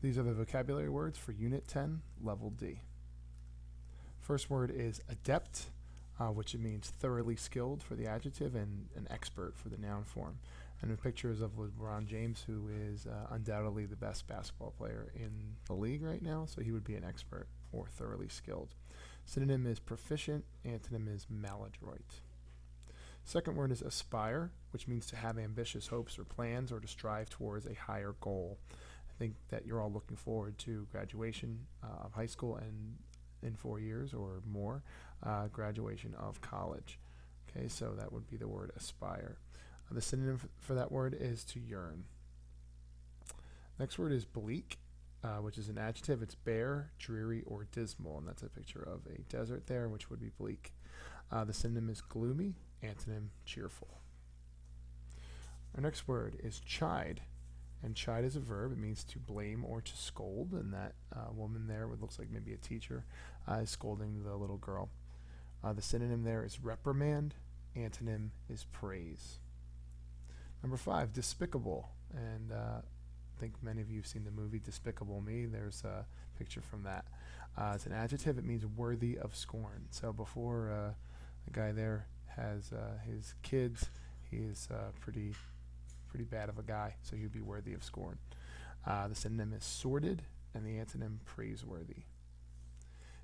These are the vocabulary words for Unit 10, Level D. First word is adept, which means thoroughly skilled for the adjective, and an expert for the noun form. And the pictures of LeBron James, who is undoubtedly the best basketball player in the league right now, so he would be an expert or thoroughly skilled. Synonym is proficient, antonym is maladroit. Second word is aspire, which means to have ambitious hopes or plans or to strive towards a higher goal. I think that you're all looking forward to graduation of high school and in 4 years or more, graduation of college. Okay, so that would be the word aspire. The synonym for that word is to yearn. Next word is bleak, which is an adjective. It's bare, dreary, or dismal, and that's a picture of a desert there, which would be bleak. The synonym is gloomy, antonym cheerful. Our next word is chide, and chide is a verb. It means to blame or to scold, and that woman there, what looks like maybe a teacher, is scolding the little girl. The synonym there is reprimand, antonym is praise. Number 5, despicable, and I think many of you have seen the movie Despicable Me. There's a picture from that. It's an adjective. It means worthy of scorn. So before the guy there has his kids, he is pretty bad of a guy, so he would be worthy of scorn. The synonym is sordid, and the antonym praiseworthy.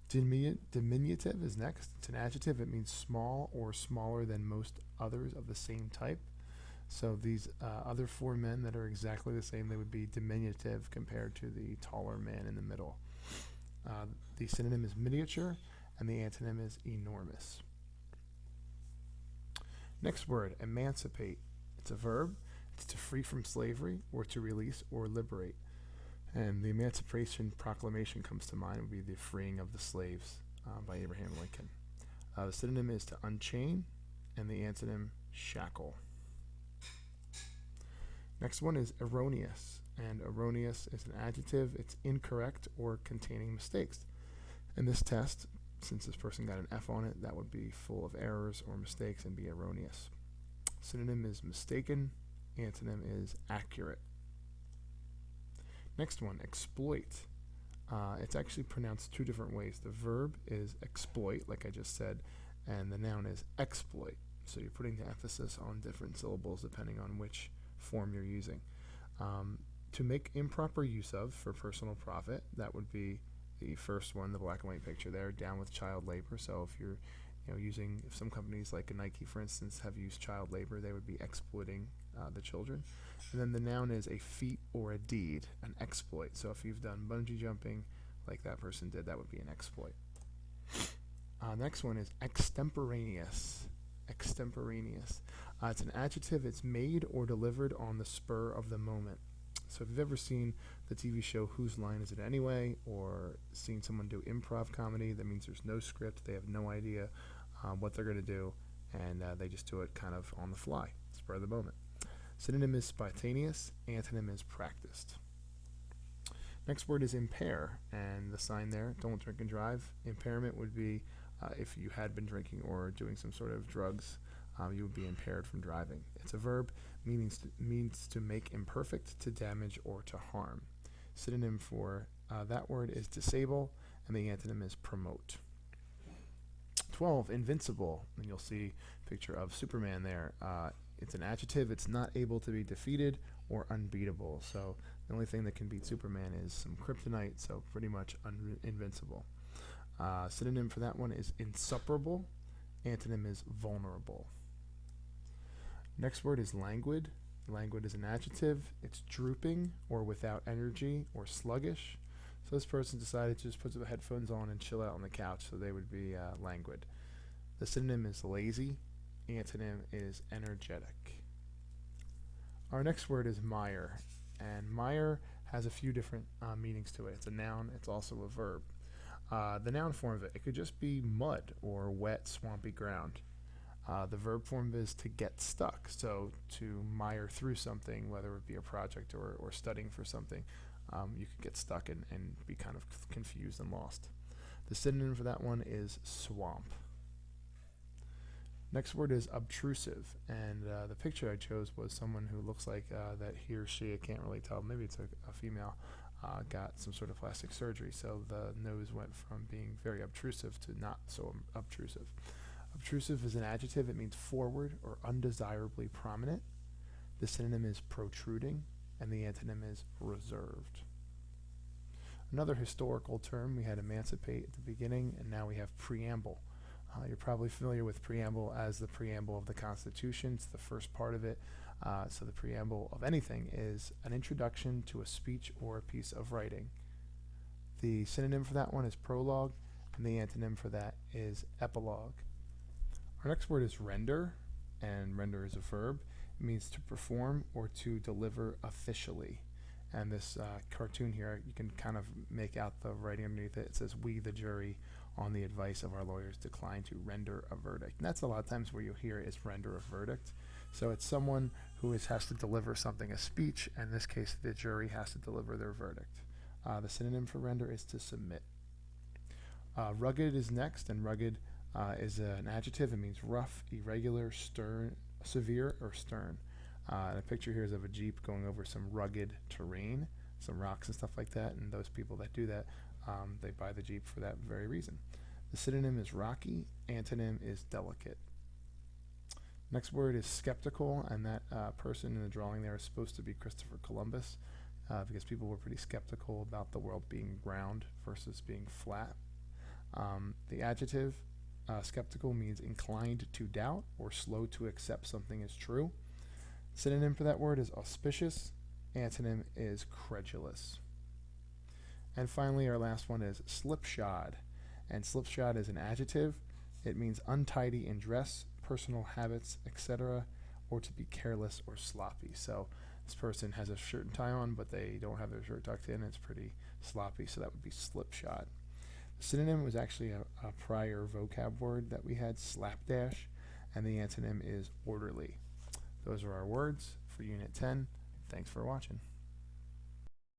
Diminutive is next. It's an adjective. It means small or smaller than most others of the same type. So these other 4 men that are exactly the same, they would be diminutive compared to the taller man in the middle. The synonym is miniature, and the antonym is enormous. Next word, emancipate. It's a verb. It's to free from slavery or to release or liberate. And the Emancipation Proclamation comes to mind. It would be the freeing of the slaves by Abraham Lincoln. The synonym is to unchain, and the antonym shackle. Next one is erroneous, and erroneous is an adjective. It's incorrect or containing mistakes. In this test, since this person got an F on it, that would be full of errors or mistakes and be erroneous. Synonym is mistaken, antonym is accurate. Next one, exploit. It's actually pronounced 2 different ways. The verb is exploit, like I just said, and the noun is exploit. So you're putting the emphasis on different syllables depending on which form you're using. To make improper use of for personal profit, that would be the first one, the black and white picture there, down with child labor. So if you're using, if some companies like a Nike, for instance, have used child labor, they would be exploiting the children. And then the noun is a feat or a deed, an exploit. So if you've done bungee jumping like that person did, that would be an exploit. Next one is extemporaneous. Extemporaneous. It's an adjective. It's made or delivered on the spur of the moment. So if you've ever seen the TV show Whose Line Is It Anyway, or seen someone do improv comedy, that means there's no script. They have no idea what they're going to do, and they just do it kind of on the fly, spur of the moment. Synonym is spontaneous, antonym is practiced. Next word is impair, and the sign there, don't drink and drive. Impairment would be if you had been drinking or doing some sort of drugs, you would be impaired from driving. It's a verb, means to make imperfect, to damage, or to harm. Synonym for that word is disable, and the antonym is promote. 12, invincible, and you'll see a picture of Superman there. It's an adjective. It's not able to be defeated or unbeatable. So the only thing that can beat Superman is some kryptonite, so pretty much invincible. Synonym for that one is insupperable. Antonym is vulnerable. Next word is languid. Languid is an adjective. It's drooping or without energy or sluggish. So this person decided to just put the headphones on and chill out on the couch, so they would be languid. The synonym is lazy. Antonym is energetic. Our next word is Meyer, and Meyer has a few different meanings to it. It's a noun. It's also a verb. The noun form of it could just be mud or wet, swampy ground. The verb form is to get stuck, so to mire through something, whether it be a project or studying for something, you could get stuck and be kind of confused and lost. The synonym for that one is swamp. Next word is obtrusive, and the picture I chose was someone who looks like that he or she, I can't really tell, maybe it's a female, got some sort of plastic surgery, so the nose went from being very obtrusive to not so obtrusive. Obtrusive is an adjective. It means forward or undesirably prominent. The synonym is protruding, and the antonym is reserved. Another historical term, we had emancipate at the beginning, and now we have preamble. You're probably familiar with preamble as the preamble of the Constitution. It's the first part of it. So the preamble of anything is an introduction to a speech or a piece of writing. The synonym for that one is prologue, and the antonym for that is epilogue. Our next word is render, and render is a verb. It means to perform or to deliver officially. And this cartoon here, you can kind of make out the writing underneath it. It says, "We, the jury, on the advice of our lawyers, decline to render a verdict." And that's a lot of times where you'll hear is render a verdict. So it's someone who has to deliver something, a speech. In this case, the jury has to deliver their verdict. The synonym for render is to submit. Rugged is next, and rugged is an adjective. It means rough, irregular, stern, severe, or stern. And a picture here is of a Jeep going over some rugged terrain, some rocks and stuff like that, and those people that do that, they buy the Jeep for that very reason. The synonym is rocky, antonym is delicate. Next word is skeptical, and that person in the drawing there is supposed to be Christopher Columbus, because people were pretty skeptical about the world being round versus being flat. The adjective skeptical means inclined to doubt or slow to accept something as true. Synonym for that word is auspicious. Antonym is credulous. And finally, our last one is slipshod. And slipshod is an adjective. It means untidy in dress, personal habits, etc., or to be careless or sloppy. So this person has a shirt and tie on, but they don't have their shirt tucked in. It's pretty sloppy, so that would be slipshod. The synonym was actually a prior vocab word that we had, slapdash, and the antonym is orderly. Those are our words for Unit 10. Thanks for watching.